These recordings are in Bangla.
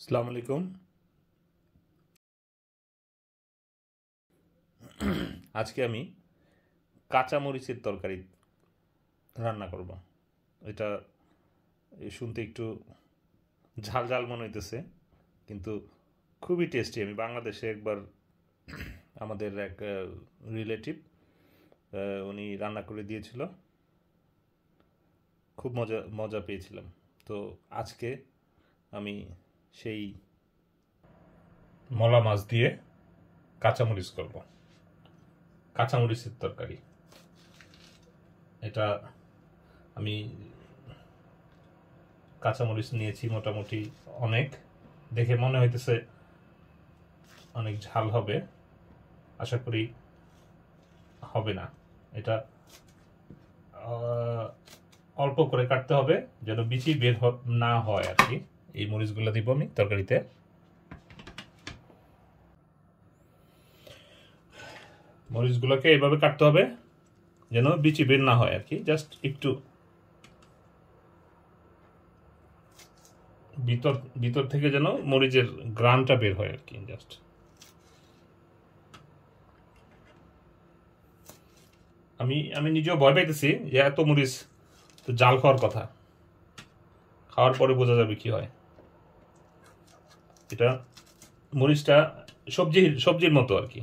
আসসালামু আলাইকুম। আজকে আমি কাঁচা মরিচের তরকারি রান্না করব। এটা শুনতে একটু ঝাল ঝাল মনে হইতেছে, কিন্তু খুবই টেস্টি। আমি বাংলাদেশে একবার আমাদের এক রিলেটিভ উনি রান্না করে দিয়েছিল, খুব মজা মজা পেয়েছিলাম। তো আজকে আমি সেই মলা মাছ দিয়ে কাঁচামরিচ করব, কাঁচামরিচের তরকারি। এটা আমি কাঁচামরিচ নিয়েছি মোটামুটি অনেক, দেখে মনে হইতেছে অনেক ঝাল হবে, আশা করি হবে না। এটা অল্প করে কাটতে হবে যেন বিচি বের না হয় আর কি। এই মরিচগুলো দিব আমি তরকারিতে। মরিচগুলোকে এভাবে কাটতে হবে যেন বিচি বের না হয় আর কি, জাস্ট একটু ভিতর ভিতর থেকে যেন মরিচের গ্রানটা বের হয় আর কি। জাস্ট আমি আমি নিজেও ভয় পাইতেছি যে এত মরিচ তো জাল খাওয়ার কথা, খাওয়ার পরে বোঝা যাবে কি হয়। এটা মরিচটা সবজির মতো আর কি।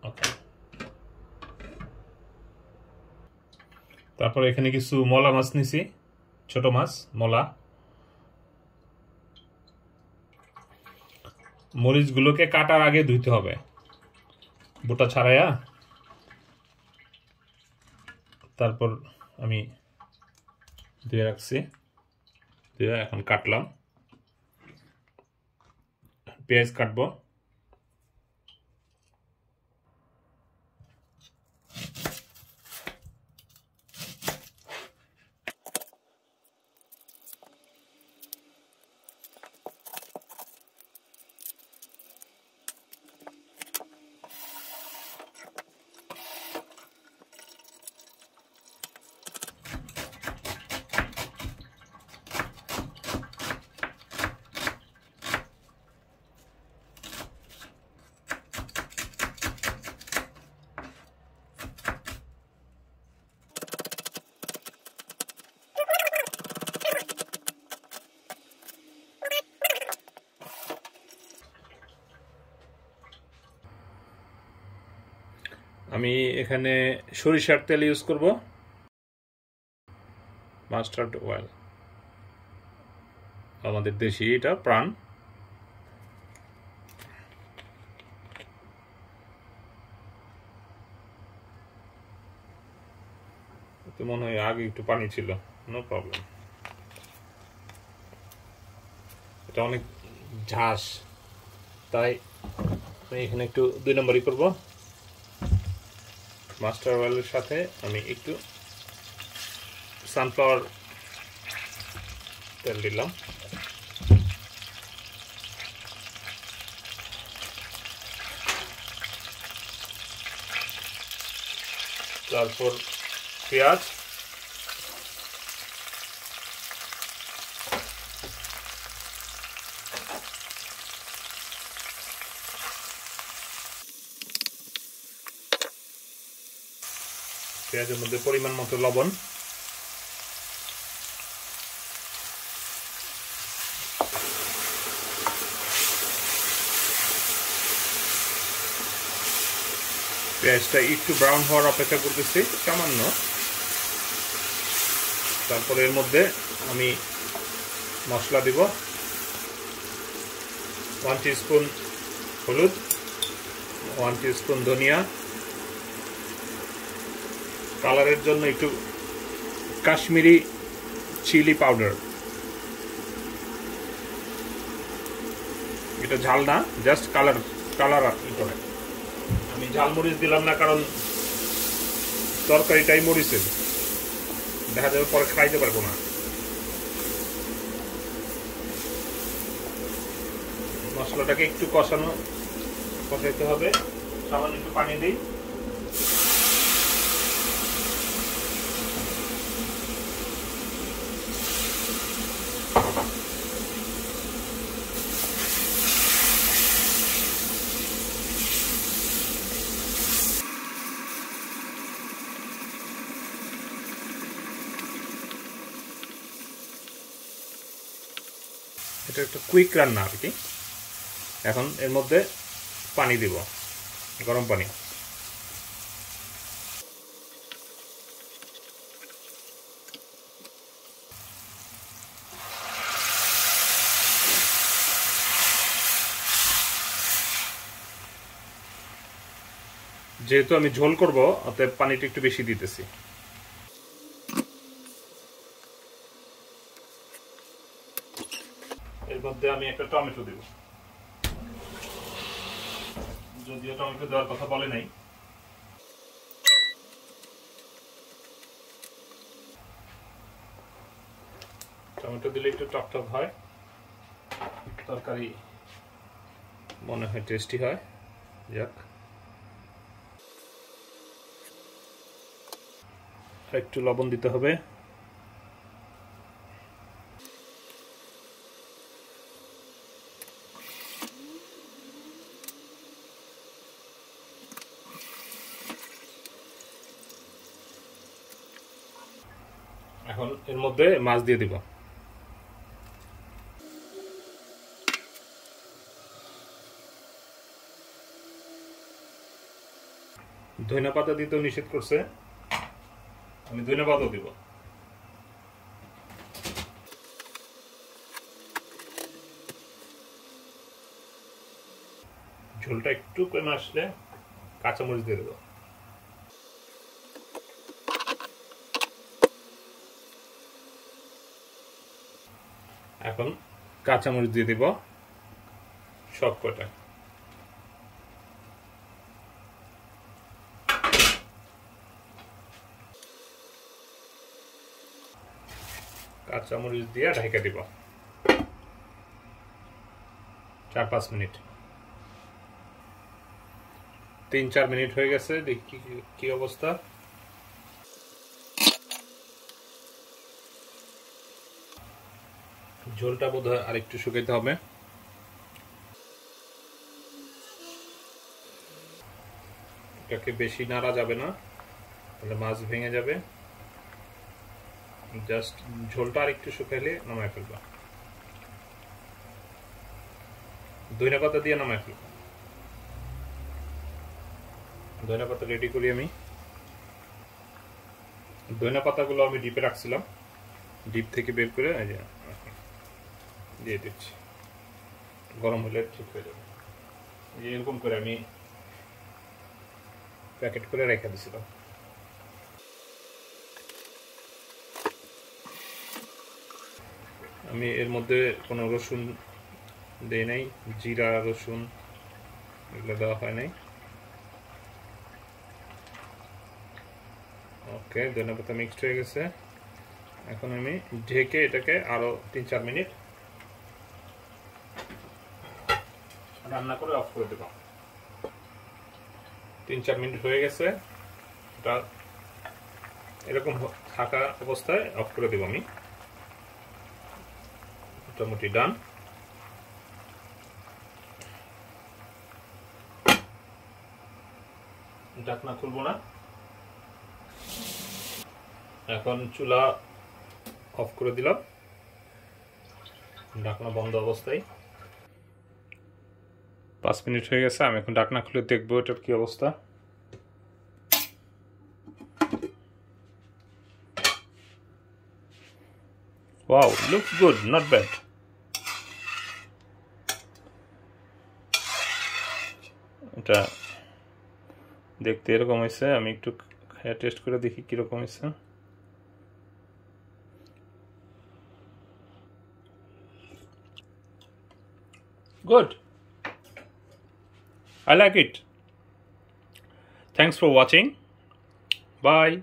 ওকে, তারপরে এখানে কিছু মলা মাছ নিছি, ছোট মাছ মলা। মরিচগুলোকে কাটার আগে ধুইতে হবে, বোটা ছাড়াইয়া। তারপর আমি ধুয়ে রাখছি, ধুয়ে এখন কাটলাম। পেঁয়াজ কাটবো। আমি এখানে সরিষার তেল ইউজ করব, মাস্টার্ড অয়েল, আমাদের দেশি, এটা প্রাণ। তো মনে হয় আগে একটু পানি ছিল, নো প্রবলেম। এটা অনেক ঝাঁস, তাই আমি এখানে একটু 2 নম্বরই করব। মাস্টার্ড অয়েলের সাথে আমি একটু সানফ্লাওয়ার তেল দিলাম। তারপর পেঁয়াজ, পেঁয়াজের মধ্যে পরিমাণ মতো লবণ, পেঁয়াজটা একটু ব্রাউন হওয়ার অপেক্ষা করতেছি সামান্য। তারপরে এর মধ্যে আমি মশলা দিব। 1 টিস্পুন হলুদ, 1 টিস্পুন ধনিয়া, কালারের জন্য একটু কাশ্মীরি চিলি পাউডার। এটা ঝাল না, জাস্ট কালার করে। আমি ঝাল মরিচ দিলাম না কারণ তরকারিটাই মরিচের, দেখা যাবে পরে খাইতে পারবো না। মশলাটাকে একটু কষাইতে হবে। সামান্য একটু পানি দিই। এটা একটা কুইক রান্না আর কি। এখন এর মধ্যে পানি দিব, গরম পানি। যেহেতু আমি ঝোল করব, অতএব পানিটা একটু বেশি দিতেছি। এর মধ্যে আমি একটা টমেটো দেব, যদিও টমেটো দেওয়ার কথা বলে নাই। টমেটো দিলে একটু টকটক হয়, তরকারি মনে হয় টেস্টি হয়। যাক, একটু লবণ দিতে হবে। এখন এর মধ্যে মাছ দিয়ে দিব। ধনিয়া পাতা দিতেও নিষেধ করছে, আমি ধনিয়া পাতাও দিব। ঝোলটা একটু কমে আসলে কাঁচামরিচ দিয়ে দেবো। এখন কাঁচামরিচ দিয়ে দিব সব কটা। কাঁচামরিচ দিয়ে ঢাকা দিব 4-5 মিনিট। 3-4 মিনিট হয়ে গেছে, দেখি কি অবস্থা। ঝোলটা বোধহয় আরেকটু শুকাইতে হবে। এটাকে বেশি নাড়া যাবে না, তাহলে মাছ ভেঙে যাবে। জাস্ট ঝোলটা আরেকটু শুকাইলে নামায় ফেলবা। ধনিয়া পাতা দিয়ে নামায় ফেলবা। ধনিয়া পাতা রেডি করি আমি। ধনিয়া পাতাগুলো আমি ডিপে রাখছিলাম, ডিপ থেকে বের করে দিয়ে দিচ্ছি। গরম হলে ঠিক হয়ে যাবে। এরকম করে আমি প্যাকেট করে রেখে দিয়েছিলাম। আমি এর মধ্যে কোনো রসুন দেই নাই, জিরা রসুন এগুলো দেওয়া হয় নাই। ওকে, ধনিয়া পাতা মিক্সড হয়ে গেছে। এখন আমি ঢেকে এটাকে আরো 3-4 মিনিট রান্না করে অফ করে দেব। 3-4 মিনিট হয়ে গেছে, এটা এরকম থাকা অবস্থায় অফ করে দেব আমি। মোটামুটি ডান। ঢাকনা খুলবো না। এখন চুলা অফ করে দিলাম, ঢাকনা বন্ধ অবস্থায়। 5 মিনিট হয়ে গেছে, আমি এখন ঢাকনা খুলে দেখবো এটার কি অবস্থা। Wow, looks good, not bad. এটা দেখতে এরকম হয়েছে, আমি একটু খায়া টেস্ট করে দেখি কিরকম হয়েছে। Good. I like it. Thanks for watching. Bye.